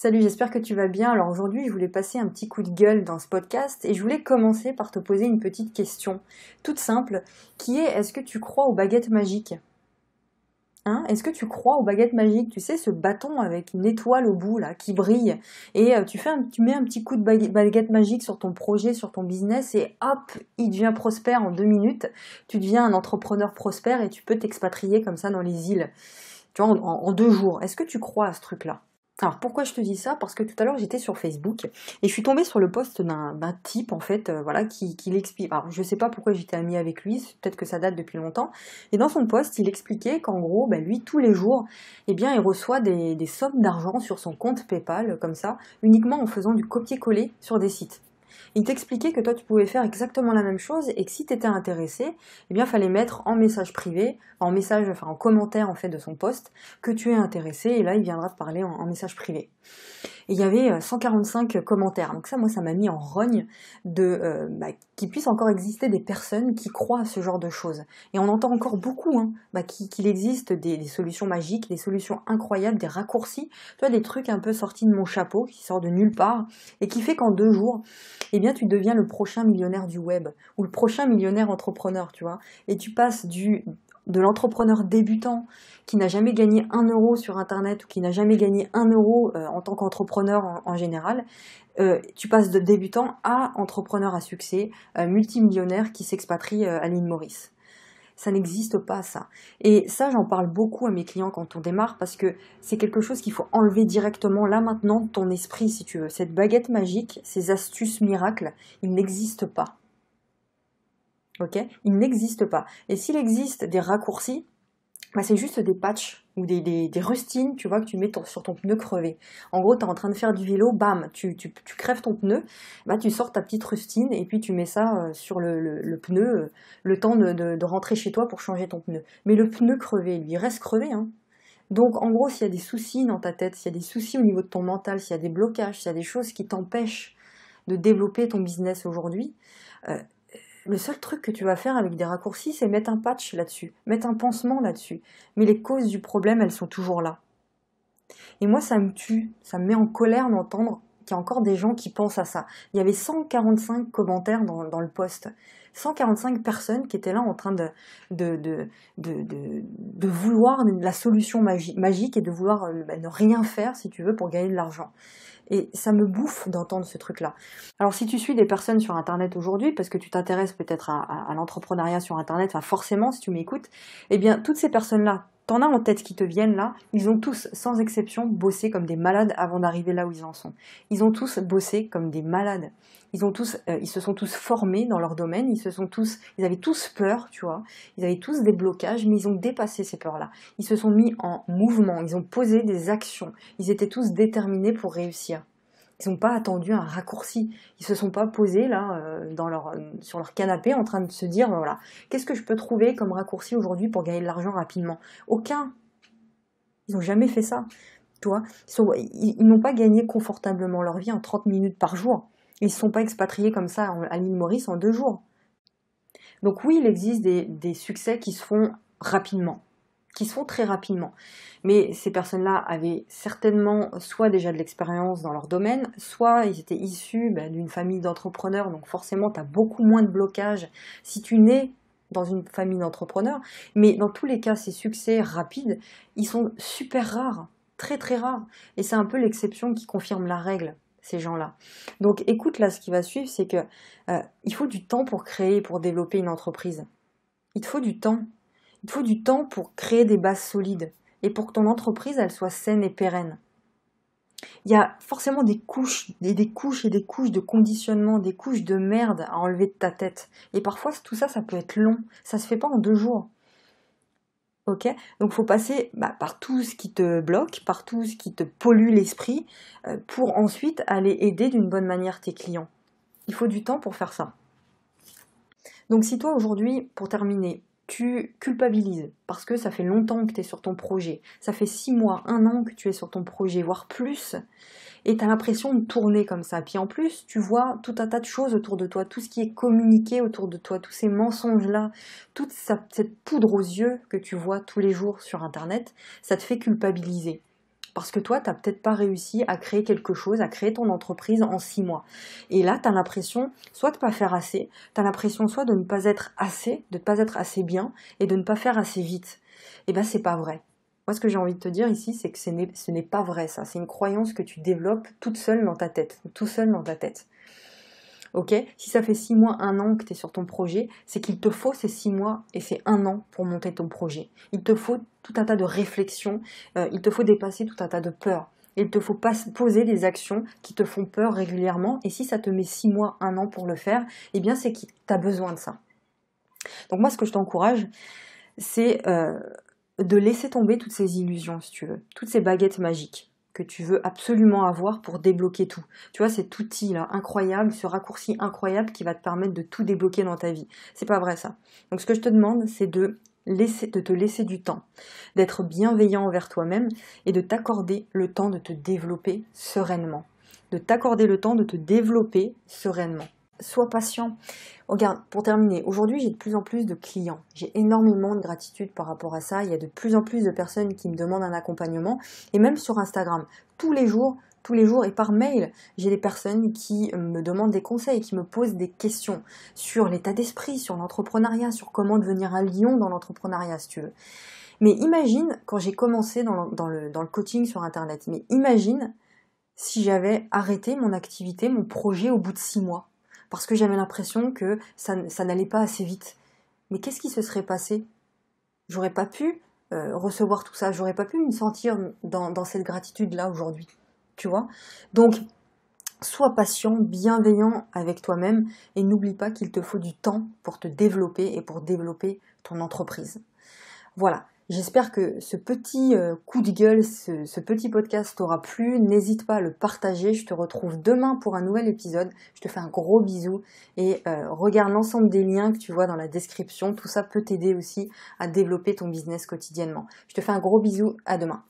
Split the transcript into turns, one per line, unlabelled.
Salut, j'espère que tu vas bien. Alors aujourd'hui, je voulais passer un petit coup de gueule dans ce podcast et je voulais commencer par te poser une petite question toute simple qui est est-ce que tu crois aux baguettes magiques? Hein? Est-ce que tu crois aux baguettes magiques? Tu sais, ce bâton avec une étoile au bout là qui brille et tu mets un petit coup de baguette magique sur ton projet, sur ton business et hop, il devient prospère en 2 minutes. Tu deviens un entrepreneur prospère et tu peux t'expatrier comme ça dans les îles, tu vois, en 2 jours. Est-ce que tu crois à ce truc-là? Alors pourquoi je te dis ça? Parce que tout à l'heure j'étais sur Facebook et je suis tombée sur le post d'un type en fait, voilà, qui l'explique. Alors je sais pas pourquoi j'étais amie avec lui, peut-être que ça date depuis longtemps. Et dans son post, il expliquait qu'en gros, lui tous les jours, eh bien, il reçoit des sommes d'argent sur son compte PayPal comme ça, uniquement en faisant du copier-coller sur des sites. Il t'expliquait que toi tu pouvais faire exactement la même chose et que si tu étais intéressé, eh bien fallait mettre en message privé, en commentaire en fait de son post que tu es intéressé et là il viendra te parler en message privé. Et il y avait 145 commentaires. Donc ça, moi, ça m'a mis en rogne qu'il puisse encore exister des personnes qui croient à ce genre de choses. Et on entend encore beaucoup qu'il existe des solutions magiques, des solutions incroyables, des raccourcis, tu vois, des trucs un peu sortis de mon chapeau, qui sortent de nulle part, et qui fait qu'en 2 jours, eh bien, tu deviens le prochain millionnaire du web, ou le prochain millionnaire entrepreneur, tu vois. Et tu passes de l'entrepreneur débutant qui n'a jamais gagné 1 euro sur Internet ou qui n'a jamais gagné 1 euro en tant qu'entrepreneur en général, tu passes de débutant à entrepreneur à succès, multimillionnaire qui s'expatrie à l'île Maurice. Ça n'existe pas, ça. Et ça, j'en parle beaucoup à mes clients quand on démarre parce que c'est quelque chose qu'il faut enlever directement, là maintenant, de ton esprit, si tu veux. Cette baguette magique, ces astuces miracles, ils n'existent pas. Ok? Ils n'existent pas. Et s'il existe des raccourcis, c'est juste des patchs ou des rustines, tu vois, que tu mets sur ton pneu crevé. En gros, tu es en train de faire du vélo, bam, tu crèves ton pneu, tu sors ta petite rustine et puis tu mets ça sur le pneu, le temps de rentrer chez toi pour changer ton pneu. Mais le pneu crevé, lui, il reste crevé, hein. Donc, en gros, s'il y a des soucis dans ta tête, s'il y a des soucis au niveau de ton mental, s'il y a des blocages, s'il y a des choses qui t'empêchent de développer ton business aujourd'hui, le seul truc que tu vas faire avec des raccourcis, c'est mettre un patch là-dessus, mettre un pansement là-dessus. Mais les causes du problème, elles sont toujours là. Et moi, ça me tue, ça me met en colère d'entendre qu'il y a encore des gens qui pensent à ça. Il y avait 145 commentaires dans le post. 145 personnes qui étaient là en train de vouloir la solution magique et de vouloir ne rien faire, si tu veux, pour gagner de l'argent. Et ça me bouffe d'entendre ce truc-là. Alors si tu suis des personnes sur Internet aujourd'hui, parce que tu t'intéresses peut-être à l'entrepreneuriat sur Internet, enfin forcément si tu m'écoutes, eh bien toutes ces personnes-là, t'en as en tête qui te viennent là, ils ont tous, sans exception, bossé comme des malades avant d'arriver là où ils en sont. Ils ont tous bossé comme des malades. Ils se sont tous formés dans leur domaine, ils avaient tous peur, tu vois, ils avaient tous des blocages, mais ils ont dépassé ces peurs-là. Ils se sont mis en mouvement, ils ont posé des actions, ils étaient tous déterminés pour réussir. Ils n'ont pas attendu un raccourci. Ils se sont pas posés là sur leur canapé en train de se dire voilà, qu'est-ce que je peux trouver comme raccourci aujourd'hui pour gagner de l'argent rapidement? Aucun. Ils n'ont jamais fait ça. Tu vois, ils n'ont pas gagné confortablement leur vie en 30 minutes par jour. Ils ne se sont pas expatriés comme ça à l'île Maurice en 2 jours. Donc oui, il existe des succès qui se font rapidement, qui se font très rapidement. Mais ces personnes-là avaient certainement soit déjà de l'expérience dans leur domaine, soit ils étaient issus d'une famille d'entrepreneurs, donc forcément tu as beaucoup moins de blocages si tu nais dans une famille d'entrepreneurs. Mais dans tous les cas, ces succès rapides, ils sont super rares, très très rares. Et c'est un peu l'exception qui confirme la règle, ces gens-là. Donc écoute, là, ce qui va suivre, c'est que il faut du temps pour créer, pour développer une entreprise. Il te faut du temps. Il te faut du temps pour créer des bases solides et pour que ton entreprise, elle soit saine et pérenne. Il y a forcément des couches et des couches de conditionnement, des couches de merde à enlever de ta tête. Et parfois, tout ça, ça peut être long. Ça se fait pas en 2 jours. Ok? Donc, il faut passer par tout ce qui te bloque, par tout ce qui te pollue l'esprit, pour ensuite aller aider d'une bonne manière tes clients. Il faut du temps pour faire ça. Donc, si toi, aujourd'hui, pour terminer, tu culpabilises parce que ça fait longtemps que tu es sur ton projet, ça fait 6 mois, 1 an que tu es sur ton projet, voire plus, et tu as l'impression de tourner comme ça. Puis en plus, tu vois tout un tas de choses autour de toi, tout ce qui est communiqué autour de toi, tous ces mensonges-là, toute cette poudre aux yeux que tu vois tous les jours sur Internet, ça te fait culpabiliser. Parce que toi, tu n'as peut-être pas réussi à créer quelque chose, à créer ton entreprise en 6 mois. Et là, tu as l'impression soit de ne pas faire assez, tu as l'impression soit de ne pas être assez, de ne pas être assez bien et de ne pas faire assez vite. Eh bien, c'est pas vrai. Moi, ce que j'ai envie de te dire ici, c'est que ce n'est pas vrai ça. C'est une croyance que tu développes toute seule dans ta tête, tout seul dans ta tête. Ok, si ça fait 6 mois, 1 an que tu es sur ton projet, c'est qu'il te faut ces 6 mois et ces 1 an pour monter ton projet. Il te faut tout un tas de réflexions, il te faut dépasser tout un tas de peurs. Il te faut poser des actions qui te font peur régulièrement. Et si ça te met 6 mois, 1 an pour le faire, eh bien c'est que tu as besoin de ça. Donc moi, ce que je t'encourage, c'est de laisser tomber toutes ces illusions, si tu veux, toutes ces baguettes magiques que tu veux absolument avoir pour débloquer tout. Tu vois, cet outil-là incroyable, ce raccourci incroyable qui va te permettre de tout débloquer dans ta vie. C'est pas vrai ça. Donc ce que je te demande, c'est de te laisser du temps, d'être bienveillant envers toi-même et de t'accorder le temps de te développer sereinement. De t'accorder le temps de te développer sereinement. Sois patient. Regarde, pour terminer, aujourd'hui j'ai de plus en plus de clients. J'ai énormément de gratitude par rapport à ça. Il y a de plus en plus de personnes qui me demandent un accompagnement. Et même sur Instagram, tous les jours et par mail, j'ai des personnes qui me demandent des conseils, qui me posent des questions sur l'état d'esprit, sur l'entrepreneuriat, sur comment devenir un lion dans l'entrepreneuriat, si tu veux. Mais imagine, quand j'ai commencé dans le coaching sur Internet, mais imagine si j'avais arrêté mon activité, mon projet au bout de 6 mois. Parce que j'avais l'impression que ça n'allait pas assez vite. Mais qu'est-ce qui se serait passé? J'aurais pas pu recevoir tout ça, j'aurais pas pu me sentir dans cette gratitude-là aujourd'hui, tu vois? Donc, sois patient, bienveillant avec toi-même et n'oublie pas qu'il te faut du temps pour te développer et pour développer ton entreprise. Voilà. J'espère que ce petit coup de gueule, ce petit podcast t'aura plu. N'hésite pas à le partager. Je te retrouve demain pour un nouvel épisode. Je te fais un gros bisou et regarde l'ensemble des liens que tu vois dans la description. Tout ça peut t'aider aussi à développer ton business quotidiennement. Je te fais un gros bisou. À demain.